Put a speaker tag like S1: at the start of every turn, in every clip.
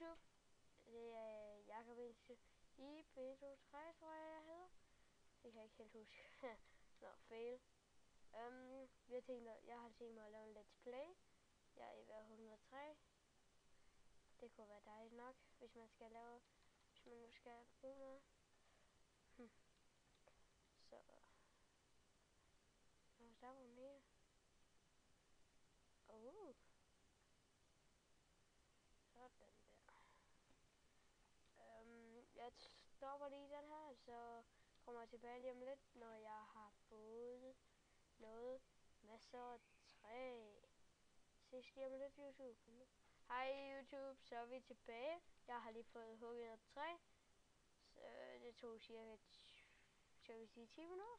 S1: YouTube. Det er Jakob i B23, tror jeg hedder. Det kan jeg ikke helt huske. Nå, fail. Jeg har tænkt mig at lave en let's play. Jeg er i hver 103. Det kunne være dejligt nok, hvis man nu skal bruge noget. Så. Nå, der var mere. Sådan der. Jeg stopper lige den her, så kommer jeg tilbage lige om lidt, når jeg har fået noget masser af træ. Ses lige om lidt, YouTube. Hej YouTube, så er vi tilbage. Jeg har lige fået hugget noget træ. Så det tog cirka 10 minutter.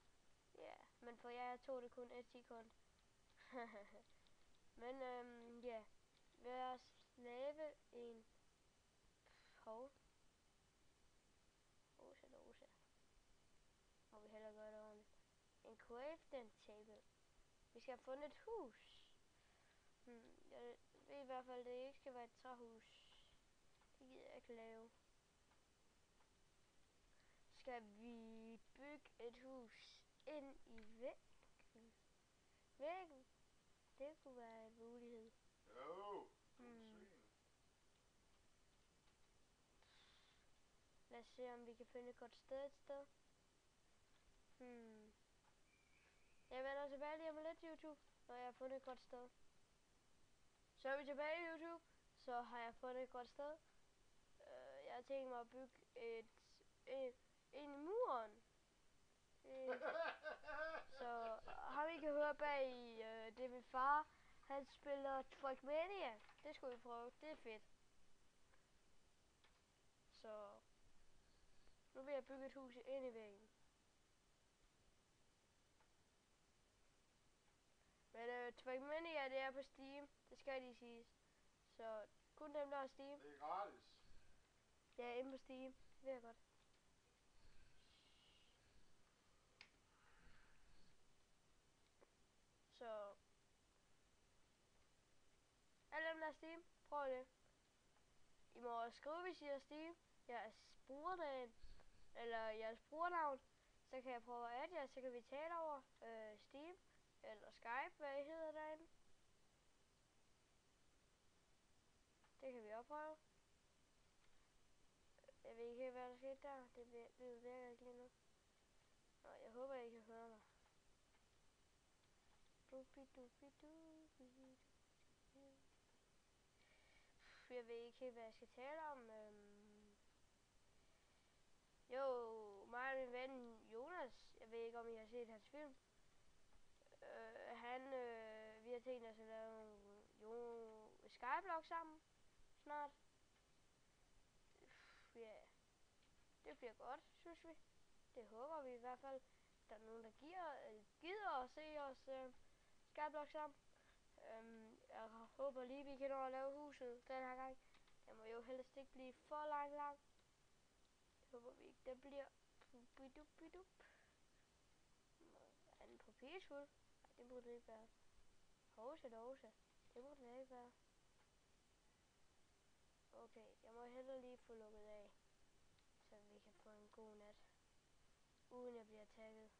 S1: Ja, men for jer tog det kun 1 sekund. Men ja, lad os lave en Rosa. Må vi hellere gøre det ordentligt. En crafting table. Vi skal have fundet et hus. Jeg ved i hvert fald, at det ikke skal være et træhus. Det gider jeg ikke lave. Skal vi bygge et hus ind i væggen? Det kunne være en mulighed.
S2: Jo,
S1: Lad os se, om vi kan finde et godt sted et sted. Jeg vender tilbage lige om lidt, YouTube, når jeg har fundet et godt sted. Så er vi tilbage, YouTube. Så har jeg fundet et godt sted. Jeg har tænkt mig at bygge en i muren. Så har vi kan høre bag i, det er min far. Han spiller Trackmania. Det skulle vi prøve. Det er fedt. Så nu vil jeg bygge et hus ind i væggen. Men Trackmania, det er på Steam. Det skal lige siges. Så kun dem, der har Steam.
S2: det er gratis.
S1: Ja, inde på Steam. Det ved jeg godt. Så alle dem, der har Steam, prøv det. I må skrive, hvis I har Steam, jeres brugernavn, eller jeres brugernavn, så kan jeg prøve at adde jer, så kan vi tale over Steam, eller Skype, hvad I hedder derinde. Det kan vi også prøve. Jeg ved ikke, hvad der skete der. Det virker ikke lige nu. Nå, jeg håber, I kan høre mig. Jeg ved ikke helt, hvad jeg skal tale om. Jo, mig og min ven Jonas, jeg ved ikke, om I har set hans film. Vi har tænkt os at lave en Skyblock sammen snart. Ja, det bliver godt, synes vi. Det håber vi i hvert fald. Der er nogen, der gider at se os Skyblock sammen. Jeg håber lige, vi kan nå at lave huset den her gang. Det må jo helst ikke blive for langt. Det håber vi ikke, det bliver. Er den på peaceful? Nej, det burde det ikke være. Hose. Det burde det ikke være. Okay, jeg må hellere lige få lukket af, så vi kan få en god nat, uden jeg bliver tagget.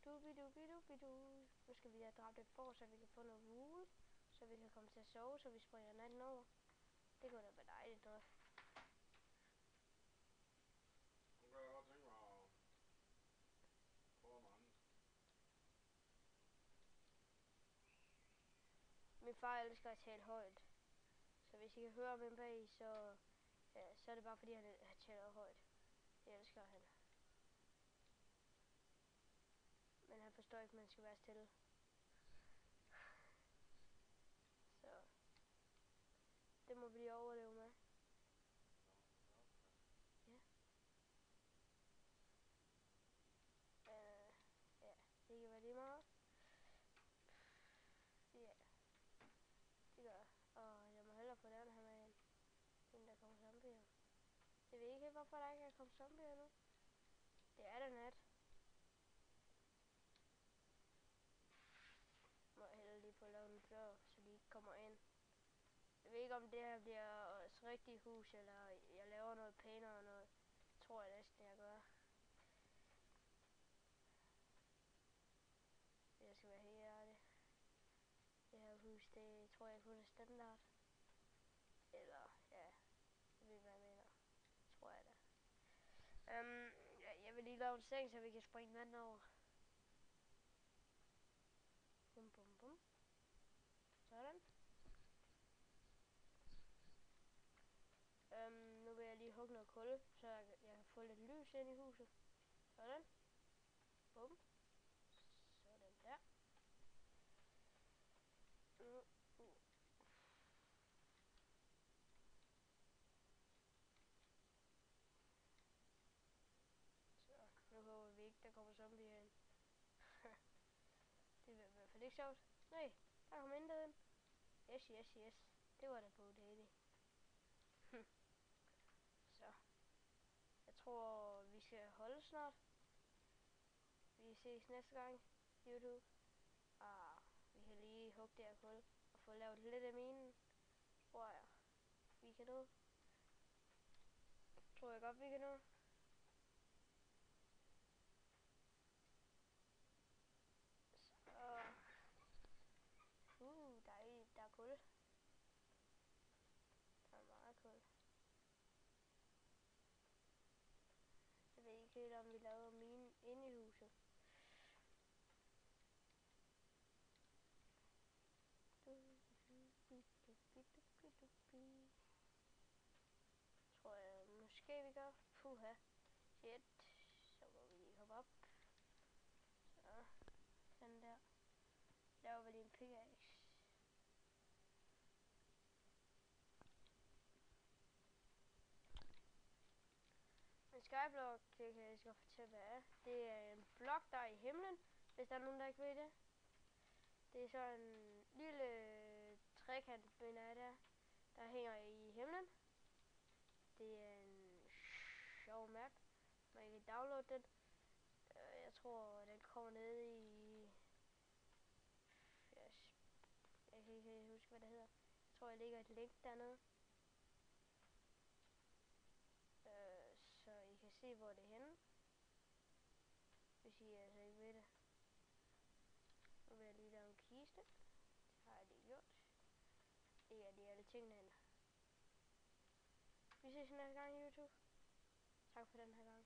S1: Nu skal vi have dræbt et får, så vi kan få noget wool, så vi kan komme til at sove, så vi springer natten over. Det kunne da være dejligt noget.
S2: Nu kan jeg godt tænke mig at prøve noget andet.
S1: Min far elsker at tale højt, så hvis I kan høre min bag, så er det bare fordi han taler højt. Det elsker han. Men han forstår ikke, at man skal være stille. Så det må vi lige overleve med. Ja. Ja, det kan være lige meget. Ja, det gør jeg. Og jeg må hellere få den her med ind, inden der kommer zombier. Jeg ved ikke, hvorfor der ikke er kommet zombier nu. Det er da nat. Må jeg hellere lige få lavet en dør, så de ikke kommer ind. Jeg ved ikke om det her bliver et rigtigt hus, eller jeg laver noget pænere noget. Tror jeg næsten jeg gør. Jeg skal være helt ærlig. Det her hus, det tror jeg kun er standard. Eller, ja, jeg ved hvad jeg mener. Tror jeg da. Ja, jeg vil lige lave en seng, så vi kan springe vand over. Bum bum bum. Sådan. Nu vil jeg lige hugge noget kul, så jeg kan få lidt lys ind i huset. Sådan. Bum. Sådan der. Så, nu håber vi ikke, der kommer zombier ind. Det vil i hvert fald ikke sjovt. Nej, der kom intet ind. Yes, yes, yes. Det var da på daily. Så. Jeg tror, vi skal holde snart. Vi ses næste gang. YouTube. Vi kan lige hugge det her kul. Og få lavet lidt af minen. Tror jeg. Vi kan nå. Tror jeg godt, vi kan nå. Så. Der er kul. Der er meget kul. Jeg ved ikke helt, om vi laver minen inde i huset. Tror jeg måske vi gør. Puha. Shit. Så må vi lige hoppe op. Så. Sådan der. Laver vi lige en pickaxe. En skyblock, det kan jeg lige så godt fortælle, hvad er. Det er en blok, der er i himlen, hvis der er nogen, der ikke ved det. Det er så en lille trekant, mener jeg der hænger i himlen. Det er en sjov map. Man kan downloade den. Jeg tror, den kommer ned i... Jeg kan ikke huske, hvad det hedder. Jeg tror, jeg lægger et link dernede. Så I kan se, hvor det er henne. Hvis I altså ikke ved det. Nu vil jeg lige lave en kiste. Det har jeg lige gjort. Det er lige alle tingene hen. Vi ses næste gang, YouTube. Tak for den her gang.